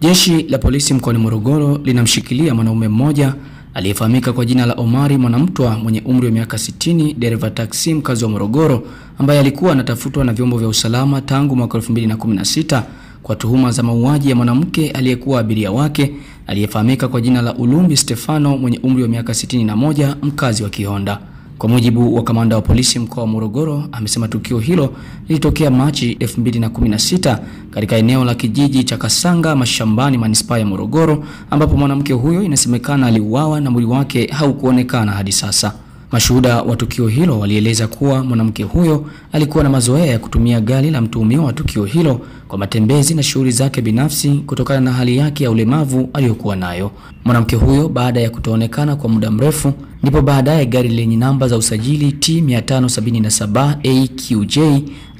Jeshi la polisi mkoani Morogoro linamshikilia mwanaume mmoja aliyefahamika kwa jina la Omari Mwanamtwa mwenye umri wa miaka 60, dereva taksi mkazi wa Morogoro, ambaye alikuwa anatafutwa na vyombo vya usalama tangu mwaka 2016 kwa tuhuma za mauaji ya mwanamke aliyekuwa abiria wake aliyefahamika kwa jina la Ulumbi Stefano mwenye umri wa miaka 61, mkazi wa Kihonda. Kwa mujibu wa kamanda wa polisi mkoa wa Morogoro, amesema tukio hilo lilitokea Machi 2016 katika eneo la kijiji cha Kasanga Mashambani, manispaa ya Morogoro, ambapo mwanamke huyo inasemekana aliuawa na mwili wake haukuonekana hadi sasa. Mashuhuda wa tukio hilo walieleza kuwa mwanamke huyo alikuwa na mazoea ya kutumia gari la mtuhumiwa wa tukio hilo kwa matembezi na shughuli zake binafsi kutokana na hali yake ya ulemavu aliyokuwa nayo. Mwanamke huyo baada ya kutoonekana kwa muda mrefu, ndipo baadaye gari lenye namba za usajili T577 AQJ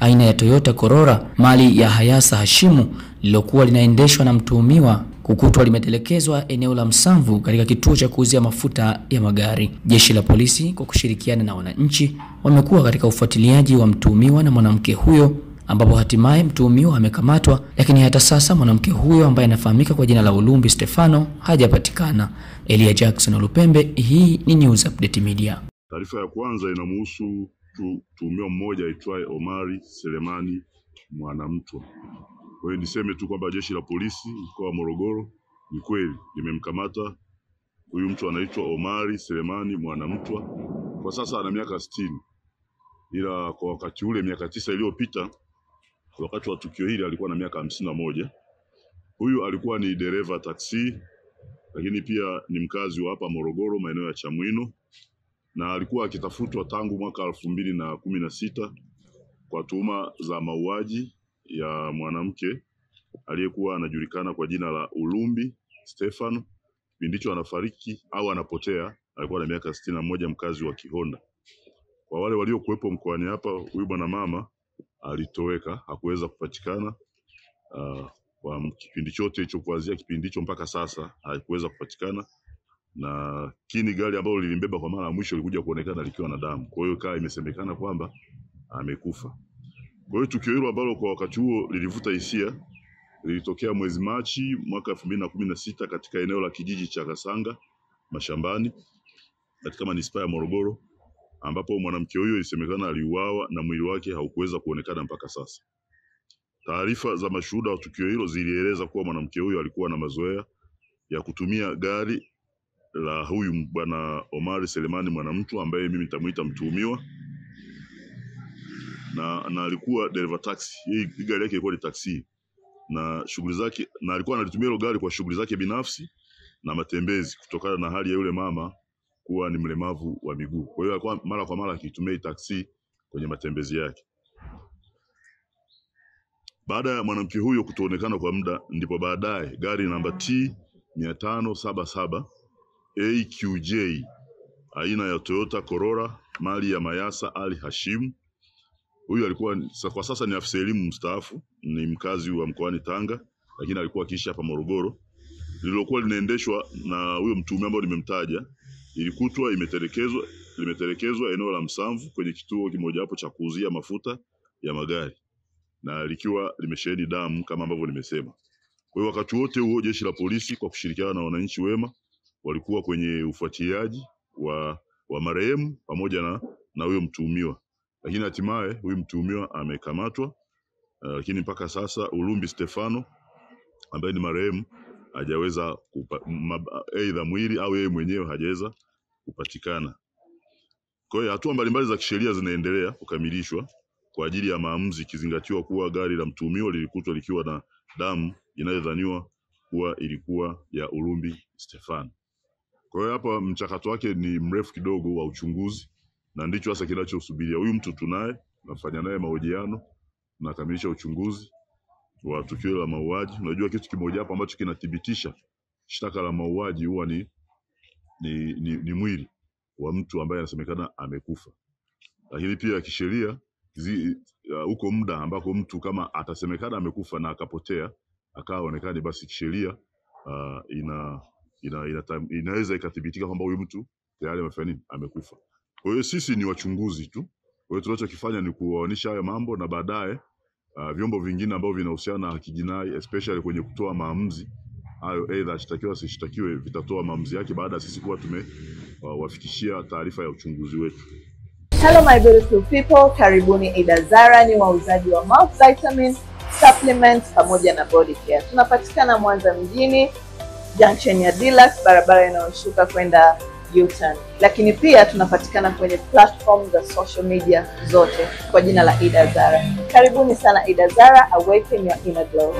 aina ya Toyota Corolla mali ya Hayasa Hashimu lilokuwa linaendeshwa na mtuhumiwa kukutwa limetelekezwa eneo la Msamvu katika kituo cha kuuzia mafuta ya magari. Jeshi la polisi kwa kushirikiana na wananchi wamekuwa katika ufuatiliaji wa mtuhumiwa na mwanamke huyo, ambapo hatimaye mtuhumiwa amekamatwa, lakini hata sasa mwanamke huyo ambaye anafahamika kwa jina la Ulumbi Stefano hajapatikana. Elia Jackson Lupembe, hii ni News Update Media. Taarifa ya kwanza inamhusu mtuhumiwa mmoja aitwaye Omari Selemani Mwanamtwa. Kwa hiyo niseme tu kwamba jeshi la polisi mkoa wa Morogoro ni kweli limemkamata huyu mtu anaitwa Omari Selemani Mwanamtwa. Kwa sasa ana miaka 60. Ila kwa wakati ule miaka 9 iliyopita wakati wa tukio hili alikuwa na miaka 51. Huyu alikuwa ni dereva taksi, lakini pia ni mkazi wa hapa Morogoro maeneo ya Chamwino, na alikuwa akitafutwa tangu mwaka 2016 kwa tuhuma za mauaji ya mwanamke aliyekuwa anajulikana kwa jina la Ulumbi Stefano. Kipindi hicho anafariki au anapotea alikuwa na miaka 61, mkazi wa Kihonda. Kwa wale waliokuwepo mkoani hapa, huyu bwana mama alitoweka, hakuweza kupatikana kwa kipindi chote hicho, kuanzia kipindi hicho mpaka sasa haikuweza kupatikana, na kini gari ambalo lilimbeba kwa mara ya mwisho lilikuja kuonekana likiwa na damu. Kwa hiyo kaa imesemekana kwamba amekufa. Kwa hiyo tukio hilo ambalo kwa wakati huo lilivuta hisia lilitokea mwezi Machi mwaka 2016 katika eneo la kijiji cha Kasanga Mashambani katika manispaa ya Morogoro, ambapo mwanamke huyo ilisemekana aliuawa na mwili wake haukuweza kuonekana mpaka sasa. Taarifa za mashuhuda wa tukio hilo zilieleza kuwa mwanamke huyo alikuwa na mazoea ya kutumia gari la huyu bwana Omari Selemani Mwanamtwa ambaye mimi nitamuita mtuhumiwa, na alikuwa dereva taxi. Hii gari yake ilikuwa ni taxi, na shughuli zake, na alikuwa analitumia hilo gari kwa shughuli zake binafsi na matembezi kutokana na hali ya yule mama kuwa ni mlemavu wa miguu. Kwa hiyo alikuwa mara kwa mara akitumia taxi kwenye matembezi yake. Baada ya mwanamke huyo kutoonekana kwa muda, ndipo baadaye gari namba T577 AQJ aina ya Toyota Corolla mali ya Mayasa Ali Hashim. Huyu alikuwa kwa sasa ni afisa elimu mstaafu, ni mkazi wa mkoani Tanga, lakini alikuwa akiishi hapa Morogoro. Lililokuwa linaendeshwa na huyo mtuhumiwa ambaye nimemtaja ilikutwa limetelekezwa eneo la Msamvu kwenye kituo kimoja hapo cha kuuzia mafuta ya magari, na likiwa limesheheni damu kama ambavyo nimesema. Kwa hiyo wakati wote huo jeshi la polisi kwa kushirikiana na wananchi wema walikuwa kwenye ufuatiliaji wa marehemu pamoja na huyo mtuhumiwa, lakini hatimaye huyu mtuhumiwa amekamatwa. Lakini mpaka sasa Ulumbi Stefano ambaye ni marehemu hajaweza aidha mwili au yeye mwenyewe hajaweza kupatikana. Kwa hiyo hatua mbalimbali za kisheria zinaendelea kukamilishwa kwa ajili ya maamuzi, kizingatiwa kuwa gari la mtuhumiwa lilikutwa likiwa na damu inayodhaniwa kuwa ilikuwa ya Ulumbi Stefano. Kwa hiyo hapa mchakato wake ni mrefu kidogo wa uchunguzi, na ndicho hasa kinachosubiria. Huyu mtu tunaye, nafanya naye mahojiano na kamilisha uchunguzi wa tukio la mauaji. Unajua kitu kimoja hapo ambacho kinathibitisha shtaka la mauaji huwa ni mwili wa mtu ambaye anasemekana amekufa. Lakini pia kisheria huko muda ambako mtu kama atasemekana amekufa na akapotea akaonekana, basi kisheria inaweza ikathibitika kwamba huyu mtu tayari amefanya nini, amekufa. Kwa hiyo sisi ni wachunguzi tu. Kwa hiyo tunachokifanya ni kuwaonisha haya mambo, na baadaye vyombo vingine ambavyo vinahusiana na kijinai especially kwenye kutoa maamuzi hayo either ashtakiwe asishtakiwe vitatoa maamuzi yake baada sisi kuwa wafikishia taarifa ya uchunguzi wetu. Hello my beautiful people, karibuni Idazara, ni wauzaji wa multivitamin, supplements pamoja na body care. Tunapatikana Mwanza mjini, junction ya Deluxe, barabara inayoshuka kwenda U-turn. Lakini pia tunapatikana kwenye platform za social media zote kwa jina la Idazara. Karibuni sana Idazara, awaken your inner glow.